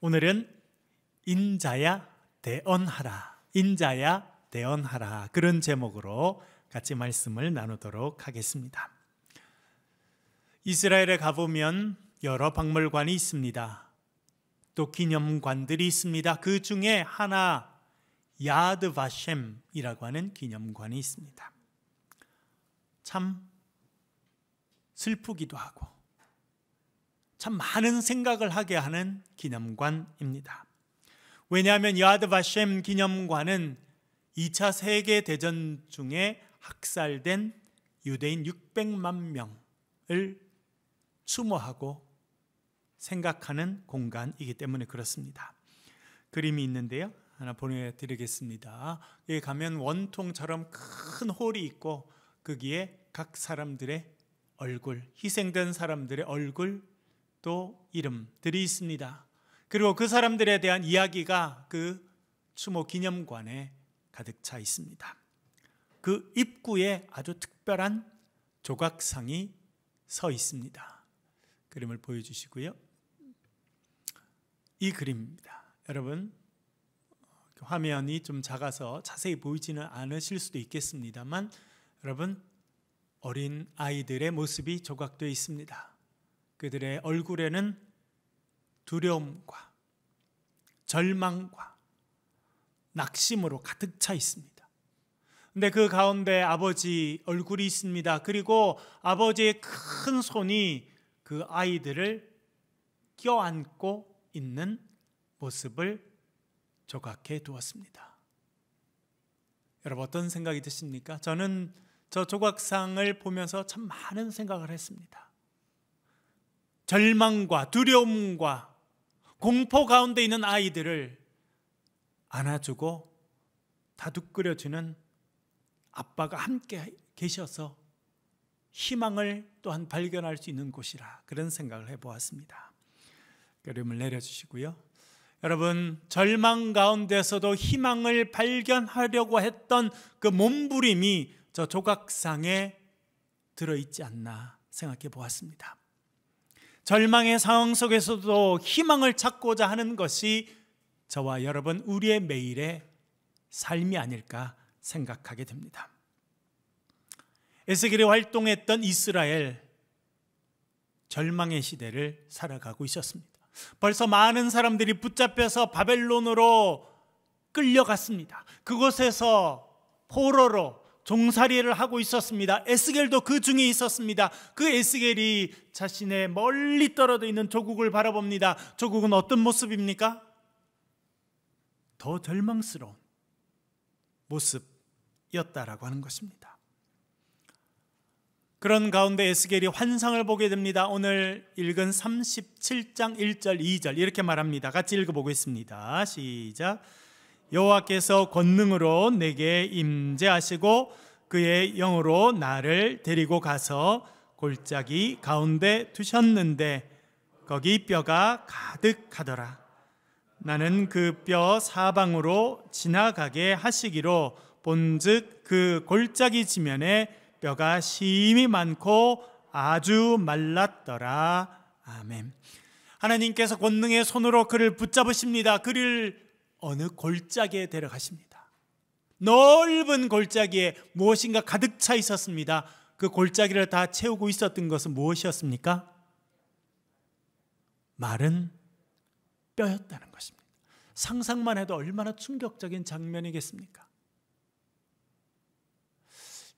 오늘은 인자야 대언하라, 인자야 대언하라, 그런 제목으로 같이 말씀을 나누도록 하겠습니다. 이스라엘에 가보면 여러 박물관이 있습니다. 또 기념관들이 있습니다. 그 중에 하나 야드 바셴이라고 하는 기념관이 있습니다. 참 슬프기도 하고 참 많은 생각을 하게 하는 기념관입니다. 왜냐하면 야드 바셴 기념관은 2차 세계대전 중에 학살된 유대인 600만 명을 추모하고 생각하는 공간이기 때문에 그렇습니다. 그림이 있는데요, 하나 보내드리겠습니다. 여기 가면 원통처럼 큰 홀이 있고 거기에 각 사람들의 얼굴, 희생된 사람들의 얼굴, 또 이름들이 있습니다. 그리고 그 사람들에 대한 이야기가 그 추모 기념관에 가득 차 있습니다. 그 입구에 아주 특별한 조각상이 서 있습니다. 그림을 보여주시고요. 이 그림입니다. 여러분, 화면이 좀 작아서 자세히 보이지는 않으실 수도 있겠습니다만, 여러분, 어린 아이들의 모습이 조각되어 있습니다. 그들의 얼굴에는 두려움과 절망과 낙심으로 가득 차 있습니다. 근데 그 가운데 아버지 얼굴이 있습니다. 그리고 아버지의 큰 손이 그 아이들을 껴안고 있는 모습을 조각해 두었습니다. 여러분, 어떤 생각이 드십니까? 저는 저 조각상을 보면서 참 많은 생각을 했습니다. 절망과 두려움과 공포 가운데 있는 아이들을 안아주고 다독거려주는 아빠가 함께 계셔서 희망을 또한 발견할 수 있는 곳이라, 그런 생각을 해보았습니다. 그림을 내려주시고요. 여러분, 절망 가운데서도 희망을 발견하려고 했던 그 몸부림이 저 조각상에 들어있지 않나 생각해 보았습니다. 절망의 상황 속에서도 희망을 찾고자 하는 것이 저와 여러분, 우리의 매일의 삶이 아닐까 생각하게 됩니다. 에스겔이 활동했던 이스라엘, 절망의 시대를 살아가고 있었습니다. 벌써 많은 사람들이 붙잡혀서 바벨론으로 끌려갔습니다. 그곳에서 포로로 종살이를 하고 있었습니다. 에스겔도 그 중에 있었습니다. 그 에스겔이 자신의 멀리 떨어져 있는 조국을 바라봅니다. 조국은 어떤 모습입니까? 더 절망스러운 모습이었다라고 하는 것입니다. 그런 가운데 에스겔이 환상을 보게 됩니다. 오늘 읽은 37장 1절 2절 이렇게 말합니다. 같이 읽어보겠습니다. 시작. 여호와께서 권능으로 내게 임재하시고 그의 영으로 나를 데리고 가서 골짜기 가운데 두셨는데 거기 뼈가 가득하더라. 나는 그 뼈 사방으로 지나가게 하시기로 본즉 그 골짜기 지면에 뼈가 심히 많고 아주 말랐더라. 아멘. 하나님께서 권능의 손으로 그를 붙잡으십니다. 그를 어느 골짜기에 데려가십니다. 넓은 골짜기에 무엇인가 가득 차 있었습니다. 그 골짜기를 다 채우고 있었던 것은 무엇이었습니까? 마른 뼈였다는 것입니다. 상상만 해도 얼마나 충격적인 장면이겠습니까?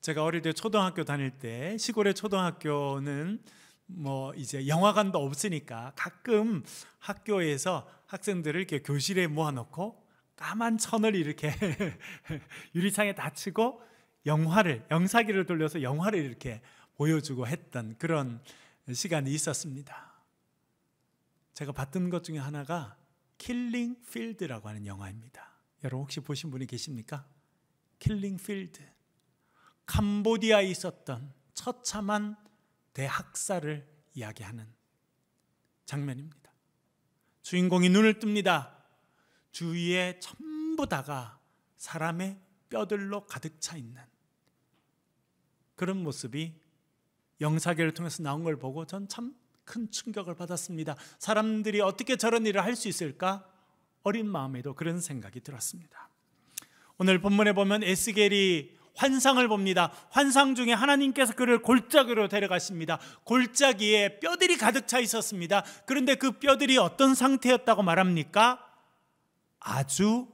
제가 어릴 때 초등학교 다닐 때, 시골의 초등학교는 이제 영화관도 없으니까 가끔 학교에서 학생들을 이렇게 교실에 모아놓고 까만 천을 이렇게 유리창에 닫히고 영사기를 돌려서 영화를 이렇게 보여주고 했던 그런 시간이 있었습니다. 제가 봤던 것 중에 하나가 킬링 필드라고 하는 영화입니다. 여러분 혹시 보신 분이 계십니까? 킬링 필드. 캄보디아에 있었던 처참한 대학살을 이야기하는 장면입니다. 주인공이 눈을 뜹니다. 주위에 전부 다가 사람의 뼈들로 가득 차 있는 그런 모습이 영사계를 통해서 나온 걸 보고 전 참 큰 충격을 받았습니다. 사람들이 어떻게 저런 일을 할 수 있을까? 어린 마음에도 그런 생각이 들었습니다. 오늘 본문에 보면 에스겔이 환상을 봅니다. 환상 중에 하나님께서 그를 골짜기로 데려가십니다. 골짜기에 뼈들이 가득 차 있었습니다. 그런데 그 뼈들이 어떤 상태였다고 말합니까? 아주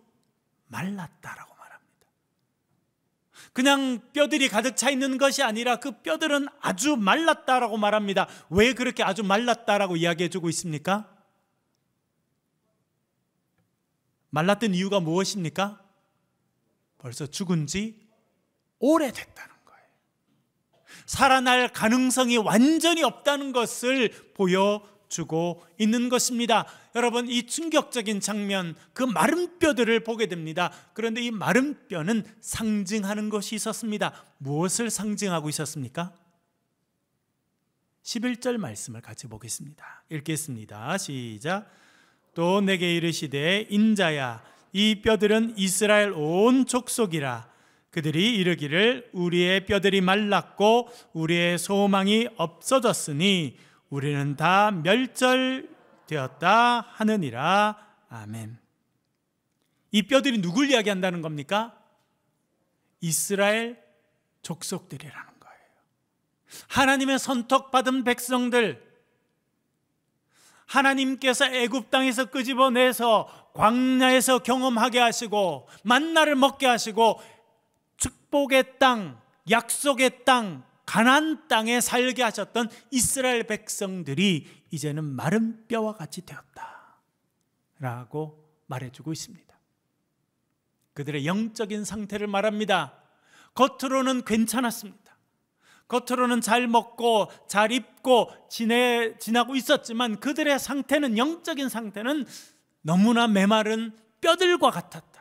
말랐다라고 말합니다. 그냥 뼈들이 가득 차 있는 것이 아니라 그 뼈들은 아주 말랐다라고 말합니다. 왜 그렇게 아주 말랐다라고 이야기해 주고 있습니까? 말랐던 이유가 무엇입니까? 벌써 죽은 지 오래됐다는 거예요. 살아날 가능성이 완전히 없다는 것을 보여주고 있는 것입니다. 여러분, 이 충격적인 장면, 그 마른 뼈들을 보게 됩니다. 그런데 이 마른 뼈는 상징하는 것이 있었습니다. 무엇을 상징하고 있었습니까? 11절 말씀을 같이 보겠습니다. 읽겠습니다. 시작. 또 내게 이르시되 인자야, 이 뼈들은 이스라엘 온 족속이라. 그들이 이르기를 우리의 뼈들이 말랐고 우리의 소망이 없어졌으니 우리는 다 멸절되었다 하느니라. 아멘. 이 뼈들이 누굴 이야기한다는 겁니까? 이스라엘 족속들이라는 거예요. 하나님의 선택받은 백성들, 하나님께서 애굽 땅에서 끄집어내서 광야에서 경험하게 하시고 만나를 먹게 하시고 축복의 땅, 약속의 땅, 가나안 땅에 살게 하셨던 이스라엘 백성들이 이제는 마른 뼈와 같이 되었다라고 말해주고 있습니다. 그들의 영적인 상태를 말합니다. 겉으로는 괜찮았습니다. 겉으로는 잘 먹고 잘 입고 지나고 있었지만 그들의 상태는, 영적인 상태는 너무나 메마른 뼈들과 같았다.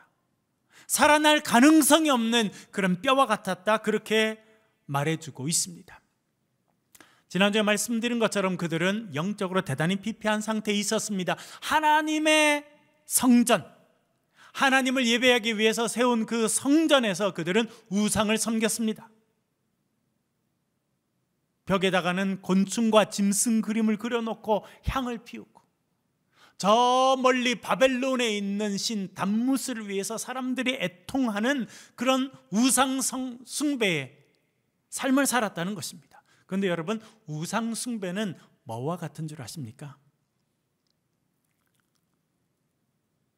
살아날 가능성이 없는 그런 뼈와 같았다. 그렇게 말해주고 있습니다. 지난주에 말씀드린 것처럼 그들은 영적으로 대단히 피폐한 상태에 있었습니다. 하나님의 성전, 하나님을 예배하기 위해서 세운 그 성전에서 그들은 우상을 섬겼습니다. 벽에다가는 곤충과 짐승 그림을 그려놓고 향을 피우고, 저 멀리 바벨론에 있는 신 담무스를 위해서 사람들이 애통하는 그런 우상 숭배의 삶을 살았다는 것입니다. 그런데 여러분, 우상 숭배는 뭐와 같은 줄 아십니까?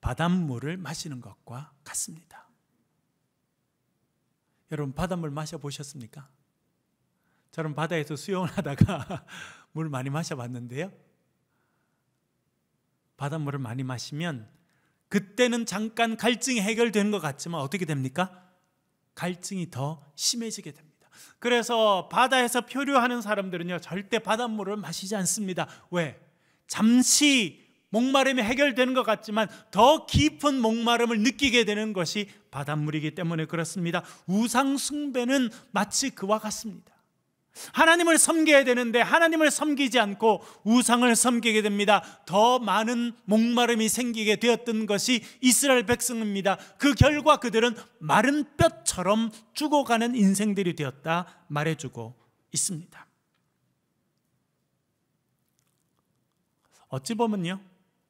바닷물을 마시는 것과 같습니다. 여러분, 바닷물 마셔보셨습니까? 저는 바다에서 수영을 하다가 물 많이 마셔봤는데요, 바닷물을 많이 마시면 그때는 잠깐 갈증이 해결되는 것 같지만 어떻게 됩니까? 갈증이 더 심해지게 됩니다. 그래서 바다에서 표류하는 사람들은요, 절대 바닷물을 마시지 않습니다. 왜? 잠시 목마름이 해결되는 것 같지만 더 깊은 목마름을 느끼게 되는 것이 바닷물이기 때문에 그렇습니다. 우상 숭배는 마치 그와 같습니다. 하나님을 섬겨야 되는데 하나님을 섬기지 않고 우상을 섬기게 됩니다. 더 많은 목마름이 생기게 되었던 것이 이스라엘 백성입니다. 그 결과 그들은 마른 뼈처럼 죽어가는 인생들이 되었다 말해주고 있습니다. 어찌 보면요,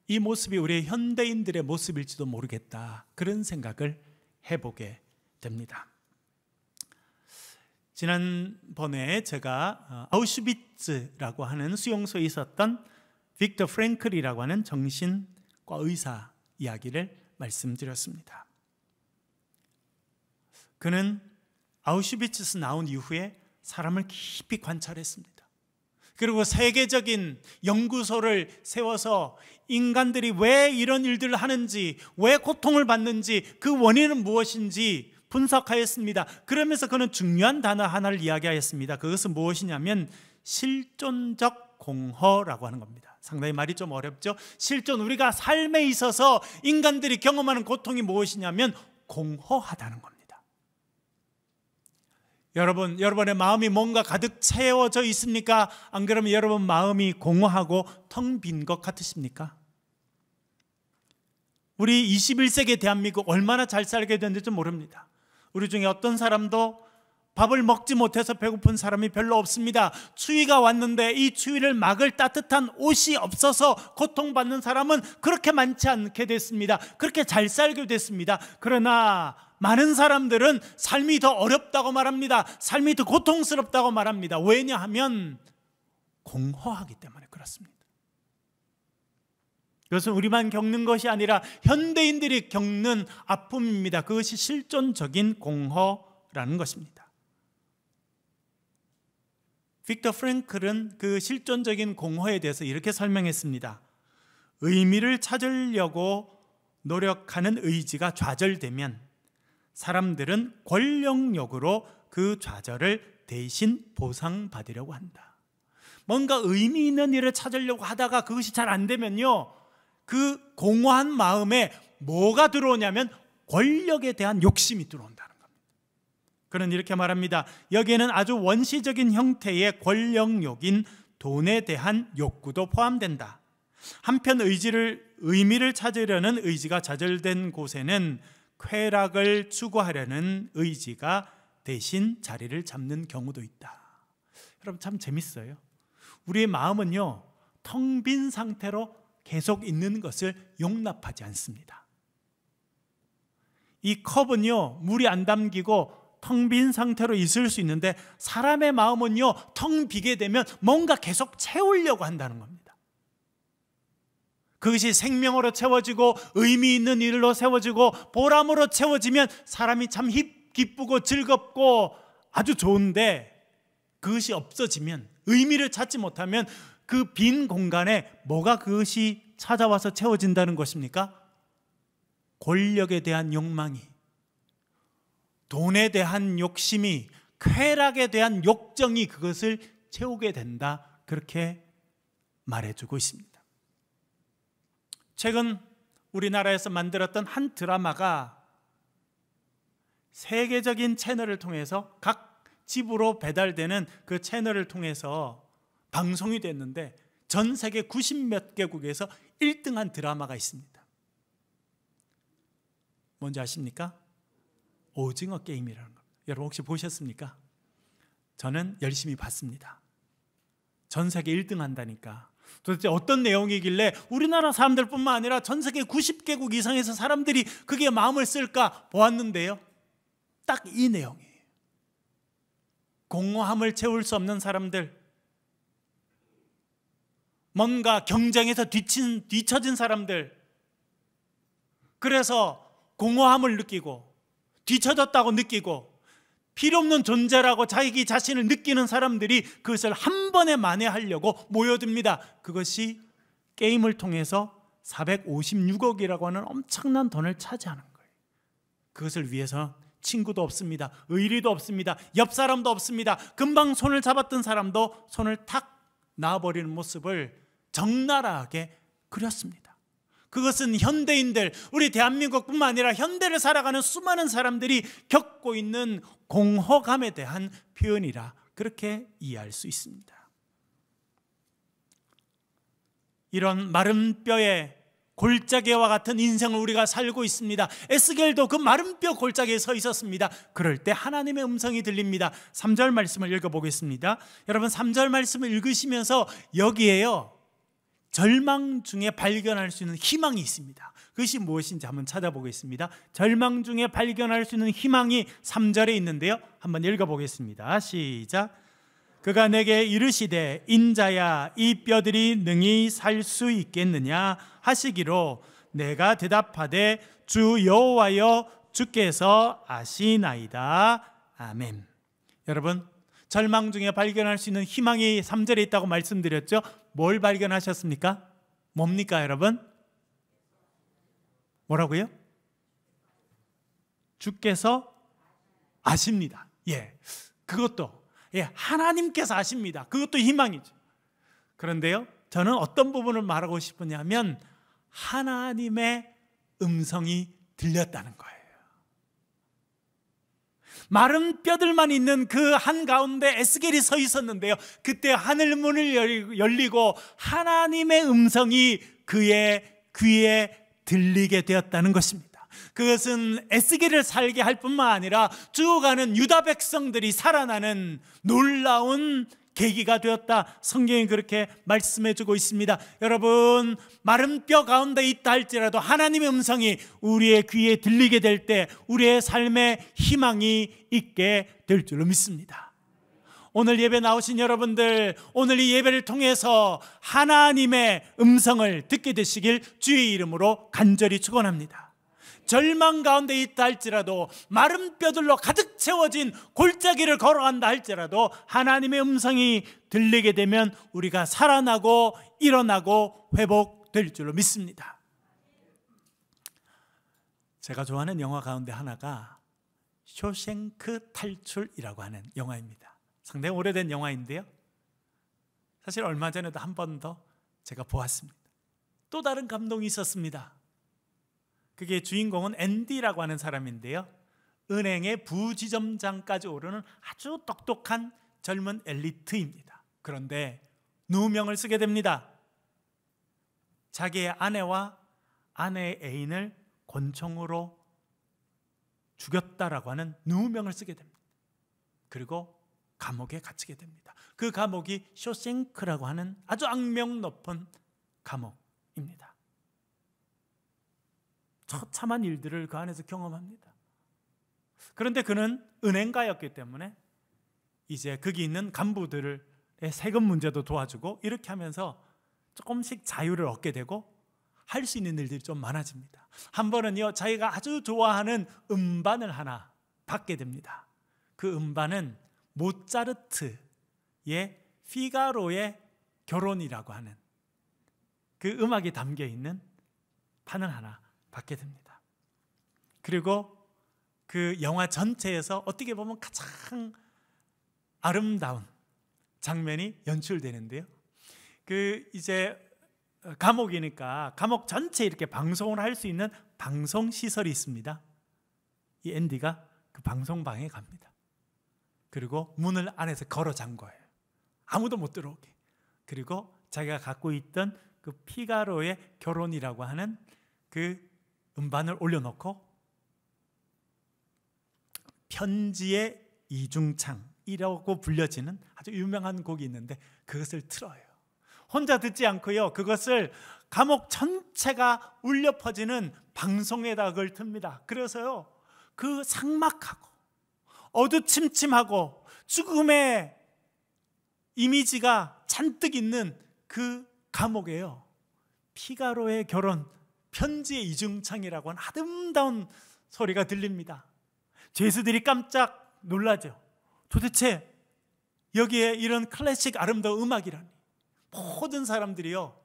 이 모습이 우리 현대인들의 모습일지도 모르겠다, 그런 생각을 해보게 됩니다. 지난번에 제가 아우슈비츠라고 하는 수용소에 있었던 빅터 프랭클이라고 하는 정신과 의사 이야기를 말씀드렸습니다. 그는 아우슈비츠에서 나온 이후에 사람을 깊이 관찰했습니다. 그리고 세계적인 연구소를 세워서 인간들이 왜 이런 일들을 하는지, 왜 고통을 받는지, 그 원인은 무엇인지 분석하였습니다. 그러면서 그는 중요한 단어 하나를 이야기하였습니다. 그것은 무엇이냐면 실존적 공허라고 하는 겁니다. 상당히 말이 좀 어렵죠? 실존, 우리가 삶에 있어서 인간들이 경험하는 고통이 무엇이냐면 공허하다는 겁니다. 여러분, 여러분의 마음이 뭔가 가득 채워져 있습니까? 안 그러면 여러분 마음이 공허하고 텅 빈 것 같으십니까? 우리 21세기 대한민국 얼마나 잘 살게 됐는지 좀 모릅니다. 우리 중에 어떤 사람도 밥을 먹지 못해서 배고픈 사람이 별로 없습니다. 추위가 왔는데 이 추위를 막을 따뜻한 옷이 없어서 고통받는 사람은 그렇게 많지 않게 됐습니다. 그렇게 잘 살게 됐습니다. 그러나 많은 사람들은 삶이 더 어렵다고 말합니다. 삶이 더 고통스럽다고 말합니다. 왜냐하면 공허하기 때문에 그렇습니다. 그것은 우리만 겪는 것이 아니라 현대인들이 겪는 아픔입니다. 그것이 실존적인 공허라는 것입니다. 빅터 프랭클은 그 실존적인 공허에 대해서 이렇게 설명했습니다. 의미를 찾으려고 노력하는 의지가 좌절되면 사람들은 권력욕으로 그 좌절을 대신 보상받으려고 한다. 뭔가 의미 있는 일을 찾으려고 하다가 그것이 잘 안 되면요, 그 공허한 마음에 뭐가 들어오냐면 권력에 대한 욕심이 들어온다는 겁니다. 그는 이렇게 말합니다. 여기에는 아주 원시적인 형태의 권력욕인 돈에 대한 욕구도 포함된다. 한편 의미를 찾으려는 의지가 좌절된 곳에는 쾌락을 추구하려는 의지가 대신 자리를 잡는 경우도 있다. 여러분, 참 재밌어요. 우리의 마음은요, 텅 빈 상태로 계속 있는 것을 용납하지 않습니다. 이 컵은요, 물이 안 담기고 텅 빈 상태로 있을 수 있는데 사람의 마음은요, 텅 비게 되면 뭔가 계속 채우려고 한다는 겁니다. 그것이 생명으로 채워지고 의미 있는 일로 채워지고 보람으로 채워지면 사람이 참 기쁘고 즐겁고 아주 좋은데, 그것이 없어지면, 의미를 찾지 못하면 그 빈 공간에 뭐가 그것이 찾아와서 채워진다는 것입니까? 권력에 대한 욕망이, 돈에 대한 욕심이, 쾌락에 대한 욕정이 그것을 채우게 된다. 그렇게 말해주고 있습니다. 최근 우리나라에서 만들었던 한 드라마가 세계적인 채널을 통해서 각 집으로 배달되는 그 채널을 통해서 방송이 됐는데 전 세계 90몇 개국에서 1등한 드라마가 있습니다. 뭔지 아십니까? 오징어 게임이라는 겁니다. 여러분 혹시 보셨습니까? 저는 열심히 봤습니다. 전 세계 1등 한다니까 도대체 어떤 내용이길래 우리나라 사람들뿐만 아니라 전 세계 90개국 이상에서 사람들이 그게 마음을 쓸까 보았는데요, 딱 이 내용이에요. 공허함을 채울 수 없는 사람들, 뭔가 경쟁에서 뒤처진 사람들, 그래서 공허함을 느끼고 뒤처졌다고 느끼고 필요없는 존재라고 자기 자신을 느끼는 사람들이 그것을 한 번에 만회하려고 모여듭니다. 그것이 게임을 통해서 456억이라고 하는 엄청난 돈을 차지하는 거예요. 그것을 위해서 친구도 없습니다. 의리도 없습니다. 옆 사람도 없습니다. 금방 손을 잡았던 사람도 손을 탁 놔버리는 모습을 적나라하게 그렸습니다. 그것은 현대인들, 우리 대한민국뿐만 아니라 현대를 살아가는 수많은 사람들이 겪고 있는 공허감에 대한 표현이라 그렇게 이해할 수 있습니다. 이런 마른 뼈에 골짜기와 같은 인생을 우리가 살고 있습니다. 에스겔도 그 마른 뼈 골짜기에 서 있었습니다. 그럴 때 하나님의 음성이 들립니다. 3절 말씀을 읽어보겠습니다. 여러분 3절 말씀을 읽으시면서 여기에요, 절망 중에 발견할 수 있는 희망이 있습니다. 그것이 무엇인지 한번 찾아보겠습니다. 절망 중에 발견할 수 있는 희망이 3절에 있는데요, 한번 읽어보겠습니다. 시작. 그가 내게 이르시되 인자야 이 뼈들이 능히 살 수 있겠느냐 하시기로 내가 대답하되 주 여호와여 주께서 아시나이다. 아멘. 여러분, 절망 중에 발견할 수 있는 희망이 3절에 있다고 말씀드렸죠. 뭘 발견하셨습니까? 뭡니까 여러분? 뭐라고요? 주께서 아십니다. 그것도 하나님께서 아십니다. 그것도 희망이죠. 그런데요, 저는 어떤 부분을 말하고 싶으냐면 하나님의 음성이 들렸다는 거예요. 마른 뼈들만 있는 그 한가운데 에스겔이 서 있었는데요, 그때 하늘문을 열리고 하나님의 음성이 그의 귀에 들리게 되었다는 것입니다. 그것은 에스겔을 살게 할 뿐만 아니라 죽어가는 유다 백성들이 살아나는 놀라운 계기가 되었다. 성경이 그렇게 말씀해 주고 있습니다. 여러분, 마른 뼈 가운데 있다 할지라도 하나님의 음성이 우리의 귀에 들리게 될 때 우리의 삶에 희망이 있게 될 줄로 믿습니다. 오늘 예배 나오신 여러분들, 오늘 이 예배를 통해서 하나님의 음성을 듣게 되시길 주의 이름으로 간절히 축원합니다. 절망 가운데 있다 할지라도, 마른 뼈들로 가득 채워진 골짜기를 걸어간다 할지라도 하나님의 음성이 들리게 되면 우리가 살아나고 일어나고 회복될 줄로 믿습니다. 제가 좋아하는 영화 가운데 하나가 쇼생크 탈출이라고 하는 영화입니다. 상당히 오래된 영화인데요, 사실 얼마 전에도 한 번 더 제가 보았습니다. 또 다른 감동이 있었습니다. 그게 주인공은 앤디라고 하는 사람인데요, 은행의 부지점장까지 오르는 아주 똑똑한 젊은 엘리트입니다. 그런데 누명을 쓰게 됩니다. 자기의 아내와 아내의 애인을 권총으로 죽였다라고 하는 누명을 쓰게 됩니다. 그리고 감옥에 갇히게 됩니다. 그 감옥이 쇼생크라고 하는 아주 악명 높은 감옥입니다. 처참한 일들을 그 안에서 경험합니다. 그런데 그는 은행가였기 때문에 이제 거기 있는 간부들의 세금 문제도 도와주고 이렇게 하면서 조금씩 자유를 얻게 되고 할 수 있는 일들이 좀 많아집니다. 한 번은요, 자기가 아주 좋아하는 음반을 하나 받게 됩니다. 그 음반은 모차르트의 피가로의 결혼이라고 하는 그 음악이 담겨 있는 판을 하나 받게 됩니다. 그리고 그 영화 전체에서 어떻게 보면 가장 아름다운 장면이 연출되는데요, 그 이제 감옥이니까 감옥 전체 이렇게 방송을 할 수 있는 방송 시설이 있습니다. 이 앤디가 그 방송방에 갑니다. 그리고 문을 안에서 걸어 잠궈요. 아무도 못 들어오게. 그리고 자기가 갖고 있던 그 피가로의 결혼이라고 하는 그 음반을 올려놓고 편지의 이중창이라고 불려지는 아주 유명한 곡이 있는데 그것을 틀어요. 혼자 듣지 않고요, 그것을 감옥 전체가 울려 퍼지는 방송에다 그걸 틉니다. 그래서요, 그 삭막하고 어두침침하고 죽음의 이미지가 잔뜩 있는 그 감옥에요, 피가로의 결혼, 편지의 이중창이라고 하는 아름다운 소리가 들립니다. 죄수들이 깜짝 놀라죠. 도대체 여기에 이런 클래식 아름다운 음악이라니. 모든 사람들이요,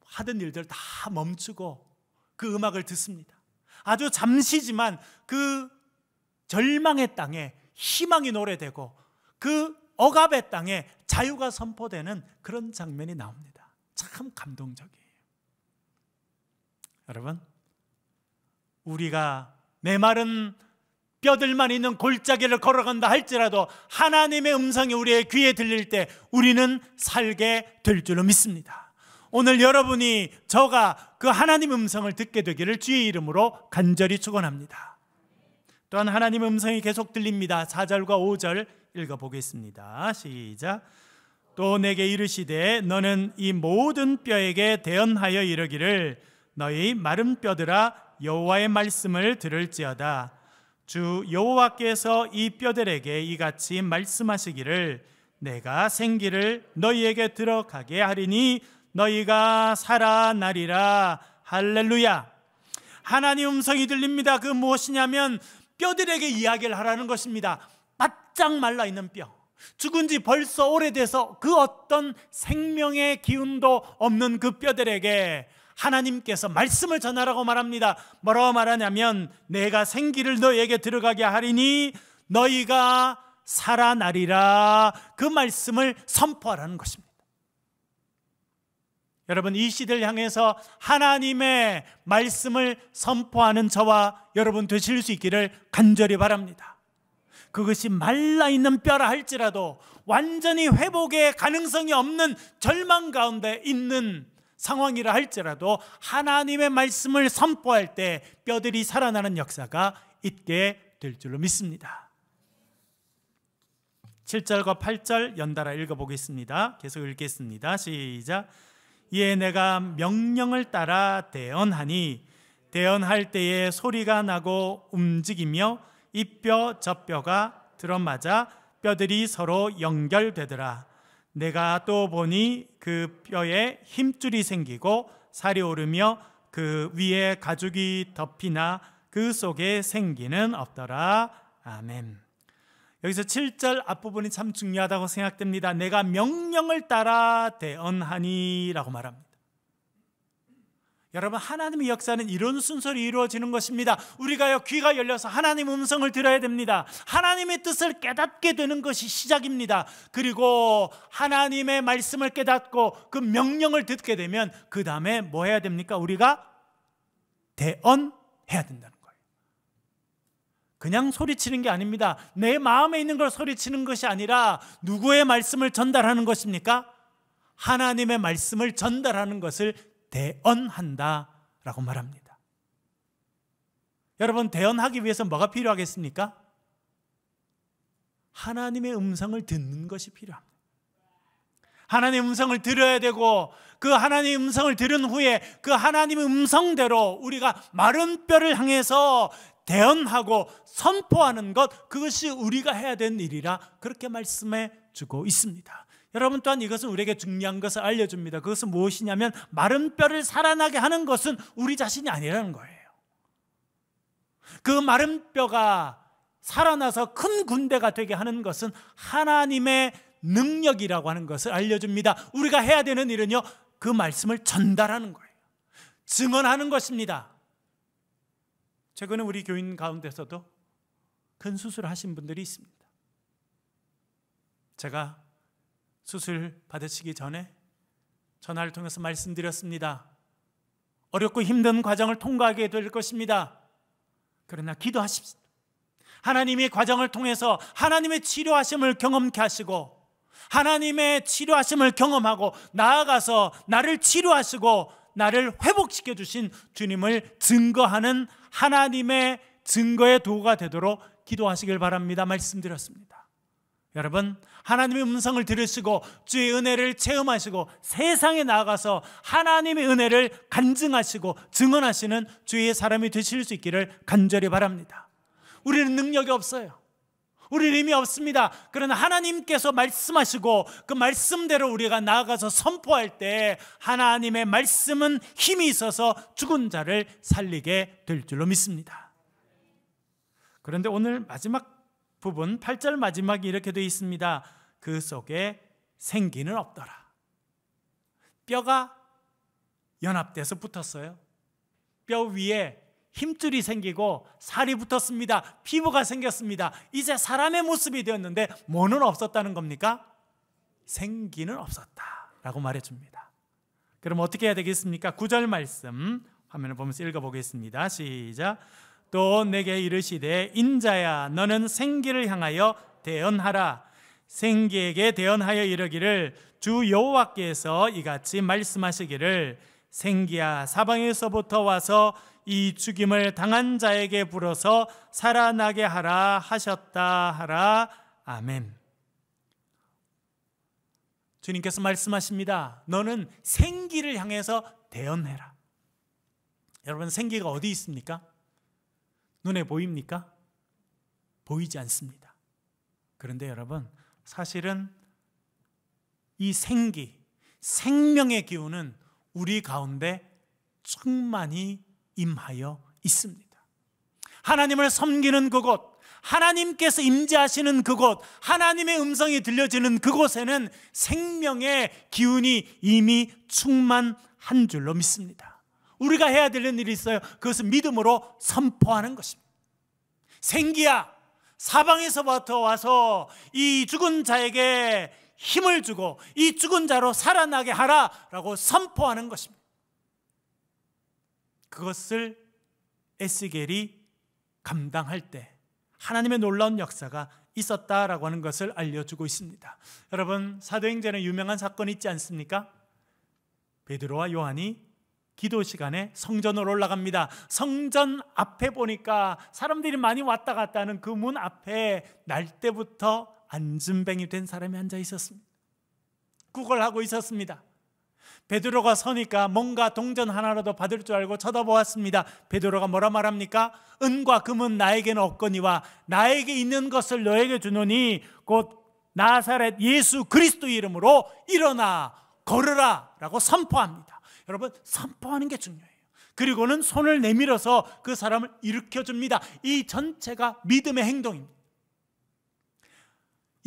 하던 일들 다 멈추고 그 음악을 듣습니다. 아주 잠시지만 그 절망의 땅에 희망이 노래되고 그 억압의 땅에 자유가 선포되는 그런 장면이 나옵니다. 참 감동적이에요. 여러분, 우리가 메마른 뼈들만 있는 골짜기를 걸어간다 할지라도 하나님의 음성이 우리의 귀에 들릴 때 우리는 살게 될 줄로 믿습니다. 오늘 여러분이, 저가 그 하나님의 음성을 듣게 되기를 주의 이름으로 간절히 축원합니다. 또한 하나님의 음성이 계속 들립니다. 4절과 5절 읽어보겠습니다. 시작. 또 내게 이르시되 너는 이 모든 뼈에게 대언하여 이르기를 너희 마른 뼈들아 여호와의 말씀을 들을지어다. 주 여호와께서 이 뼈들에게 이같이 말씀하시기를 내가 생기를 너희에게 들어가게 하리니 너희가 살아나리라. 할렐루야. 하나님 음성이 들립니다. 그 무엇이냐면 뼈들에게 이야기를 하라는 것입니다. 바짝 말라있는 뼈, 죽은 지 벌써 오래돼서 그 어떤 생명의 기운도 없는 그 뼈들에게 하나님께서 말씀을 전하라고 말합니다. 뭐라고 말하냐면 내가 생기를 너희에게 들어가게 하리니 너희가 살아나리라. 그 말씀을 선포하라는 것입니다. 여러분, 이 시대를 향해서 하나님의 말씀을 선포하는 저와 여러분 되실 수 있기를 간절히 바랍니다. 그것이 말라있는 뼈라 할지라도 완전히 회복의 가능성이 없는 절망 가운데 있는 상황이라 할지라도 하나님의 말씀을 선포할 때 뼈들이 살아나는 역사가 있게 될 줄로 믿습니다. 7절과 8절 연달아 읽어보겠습니다. 계속 읽겠습니다. 시작. 이에 내가 명령을 따라 대언하니 대언할 때에 소리가 나고 움직이며 이 뼈 저 뼈가 들어맞아 뼈들이 서로 연결되더라. 내가 또 보니 그 뼈에 힘줄이 생기고 살이 오르며 그 위에 가죽이 덮이나 그 속에 생기는 없더라. 아멘. 여기서 7절 앞부분이 참 중요하다고 생각됩니다. 내가 명령을 따라 대언하니 라고 말합니다. 여러분, 하나님의 역사는 이런 순서로 이루어지는 것입니다. 우리가요, 귀가 열려서 하나님의 음성을 들어야 됩니다. 하나님의 뜻을 깨닫게 되는 것이 시작입니다. 그리고 하나님의 말씀을 깨닫고 그 명령을 듣게 되면 그 다음에 뭐 해야 됩니까? 우리가 대언해야 된다는 거예요. 그냥 소리치는 게 아닙니다. 내 마음에 있는 걸 소리치는 것이 아니라 누구의 말씀을 전달하는 것입니까? 하나님의 말씀을 전달하는 것을 대언한다라고 말합니다. 여러분, 대언하기 위해서 뭐가 필요하겠습니까? 하나님의 음성을 듣는 것이 필요합니다. 하나님의 음성을 들어야 되고 그 하나님의 음성을 들은 후에 그 하나님의 음성대로 우리가 마른 뼈를 향해서 대언하고 선포하는 것, 그것이 우리가 해야 되는 일이라 그렇게 말씀해 주고 있습니다. 여러분, 또한 이것은 우리에게 중요한 것을 알려줍니다. 그것은 무엇이냐면 마른 뼈를 살아나게 하는 것은 우리 자신이 아니라는 거예요. 그 마른 뼈가 살아나서 큰 군대가 되게 하는 것은 하나님의 능력이라고 하는 것을 알려줍니다. 우리가 해야 되는 일은요, 그 말씀을 전달하는 거예요. 증언하는 것입니다. 최근에 우리 교인 가운데서도 큰 수술을 하신 분들이 있습니다. 제가 수술 받으시기 전에 전화를 통해서 말씀드렸습니다. 어렵고 힘든 과정을 통과하게 될 것입니다. 그러나 기도하십시오. 하나님의 과정을 통해서 하나님의 치료하심을 경험케 하시고 하나님의 치료하심을 경험하고 나아가서 나를 치료하시고 나를 회복시켜 주신 주님을 증거하는 하나님의 증거의 도구가 되도록 기도하시길 바랍니다. 말씀드렸습니다. 여러분, 하나님의 음성을 들으시고 주의 은혜를 체험하시고 세상에 나아가서 하나님의 은혜를 간증하시고 증언하시는 주의 사람이 되실 수 있기를 간절히 바랍니다. 우리는 능력이 없어요. 우리는 힘이 없습니다. 그러나 하나님께서 말씀하시고 그 말씀대로 우리가 나아가서 선포할 때 하나님의 말씀은 힘이 있어서 죽은 자를 살리게 될 줄로 믿습니다. 그런데 오늘 마지막 부분 8절 마지막이 이렇게 되어 있습니다. 그 속에 생기는 없더라. 뼈가 연합돼서 붙었어요. 뼈 위에 힘줄이 생기고 살이 붙었습니다. 피부가 생겼습니다. 이제 사람의 모습이 되었는데 뭐는 없었다는 겁니까? 생기는 없었다라고 말해줍니다. 그럼 어떻게 해야 되겠습니까? 9절 말씀 화면을 보면서 읽어보겠습니다. 시작. 또 내게 이르시되 인자야 너는 생기를 향하여 대언하라. 생기에게 대언하여 이르기를 주 여호와께서 이같이 말씀하시기를 생기야 사방에서부터 와서 이 죽임을 당한 자에게 불어서 살아나게 하라 하셨다 하라. 아멘. 주님께서 말씀하십니다. 너는 생기를 향해서 대언해라. 여러분, 생기가 어디 있습니까? 눈에 보입니까? 보이지 않습니다. 그런데 여러분, 사실은 이 생기, 생명의 기운은 우리 가운데 충만히 임하여 있습니다. 하나님을 섬기는 그곳, 하나님께서 임재하시는 그곳, 하나님의 음성이 들려지는 그곳에는 생명의 기운이 이미 충만한 줄로 믿습니다. 우리가 해야 되는 일이 있어요. 그것은 믿음으로 선포하는 것입니다. 생기야 사방에서부터 와서 이 죽은 자에게 힘을 주고 이 죽은 자로 살아나게 하라라고 선포하는 것입니다. 그것을 에스겔이 감당할 때 하나님의 놀라운 역사가 있었다라고 하는 것을 알려주고 있습니다. 여러분, 사도행전에 유명한 사건이 있지 않습니까? 베드로와 요한이 기도 시간에 성전으로 올라갑니다. 성전 앞에 보니까 사람들이 많이 왔다 갔다 하는 그 문 앞에 날 때부터 안진뱅이 된 사람이 앉아 있었습니다. 구걸하고 있었습니다. 베드로가 서니까 뭔가 동전 하나라도 받을 줄 알고 쳐다보았습니다. 베드로가 뭐라 말합니까? 은과 금은 나에게는 없거니와 나에게 있는 것을 너에게 주노니 곧 나사렛 예수 그리스도 이름으로 일어나 걸으라 라고 선포합니다. 여러분, 선포하는 게 중요해요. 그리고는 손을 내밀어서 그 사람을 일으켜줍니다. 이 전체가 믿음의 행동입니다.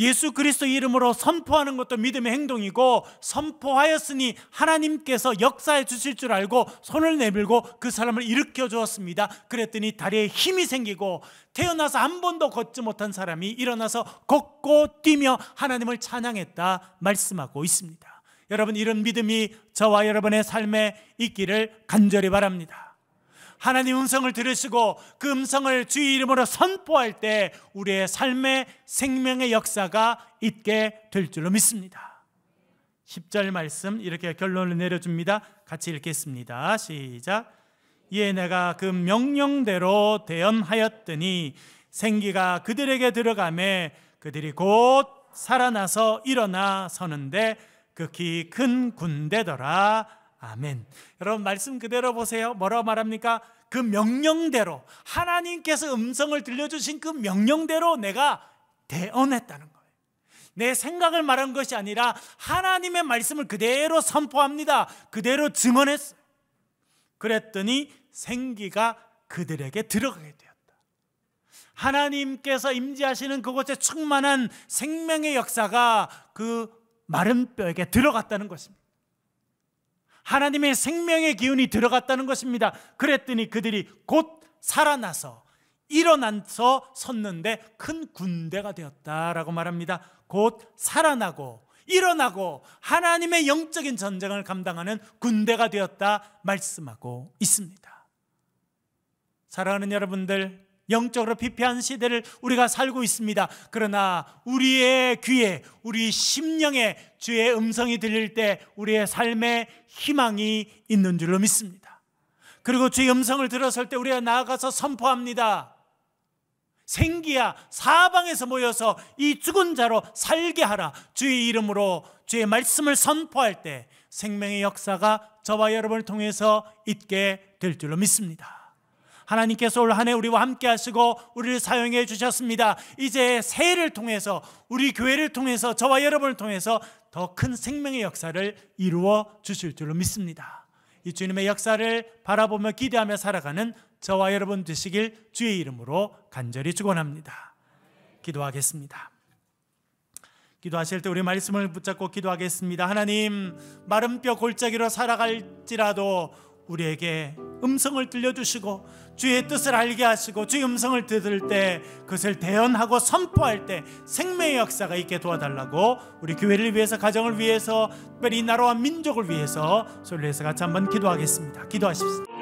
예수 그리스도 이름으로 선포하는 것도 믿음의 행동이고, 선포하였으니 하나님께서 역사해 주실 줄 알고 손을 내밀고 그 사람을 일으켜 주었습니다. 그랬더니 다리에 힘이 생기고 태어나서 한 번도 걷지 못한 사람이 일어나서 걷고 뛰며 하나님을 찬양했다 말씀하고 있습니다. 여러분, 이런 믿음이 저와 여러분의 삶에 있기를 간절히 바랍니다. 하나님 음성을 들으시고 그 음성을 주의 이름으로 선포할 때 우리의 삶의 생명의 역사가 있게 될 줄로 믿습니다. 10절 말씀 이렇게 결론을 내려줍니다. 같이 읽겠습니다. 시작. 이에 내가 그 명령대로 대언하였더니 생기가 그들에게 들어가매 그들이 곧 살아나서 일어나 서는데 극히 큰 군대더라. 아멘. 여러분, 말씀 그대로 보세요. 뭐라고 말합니까? 그 명령대로, 하나님께서 음성을 들려주신 그 명령대로 내가 대언했다는 거예요. 내 생각을 말한 것이 아니라 하나님의 말씀을 그대로 선포합니다. 그대로 증언했어요. 그랬더니 생기가 그들에게 들어가게 되었다. 하나님께서 임재하시는 그곳에 충만한 생명의 역사가 그 마른 뼈에게 들어갔다는 것입니다. 하나님의 생명의 기운이 들어갔다는 것입니다. 그랬더니 그들이 곧 살아나서 일어나서 섰는데 큰 군대가 되었다라고 말합니다. 곧 살아나고 일어나고 하나님의 영적인 전쟁을 감당하는 군대가 되었다 말씀하고 있습니다. 사랑하는 여러분들, 영적으로 피폐한 시대를 우리가 살고 있습니다. 그러나 우리의 귀에, 우리 심령에 주의 음성이 들릴 때 우리의 삶에 희망이 있는 줄로 믿습니다. 그리고 주의 음성을 들었을 때 우리가 나아가서 선포합니다. 생기야, 사방에서 모여서 이 죽은 자로 살게 하라. 주의 이름으로 주의 말씀을 선포할 때 생명의 역사가 저와 여러분을 통해서 있게 될 줄로 믿습니다. 하나님께서 올 한 해 우리와 함께 하시고 우리를 사용해 주셨습니다. 이제 새해를 통해서, 우리 교회를 통해서, 저와 여러분을 통해서 더 큰 생명의 역사를 이루어 주실 줄로 믿습니다. 이 주님의 역사를 바라보며 기대하며 살아가는 저와 여러분 되시길 주의 이름으로 간절히 축원합니다. 기도하겠습니다. 기도하실 때 우리 말씀을 붙잡고 기도하겠습니다. 하나님, 마른 뼈 골짜기로 살아갈지라도 우리에게 음성을 들려주시고 주의 뜻을 알게 하시고 주의 음성을 들을 때 그것을 대언하고 선포할 때 생명의 역사가 있게 도와달라고 우리 교회를 위해서, 가정을 위해서, 특별히 나라와 민족을 위해서 소리내서 같이 한번 기도하겠습니다. 기도하십시오.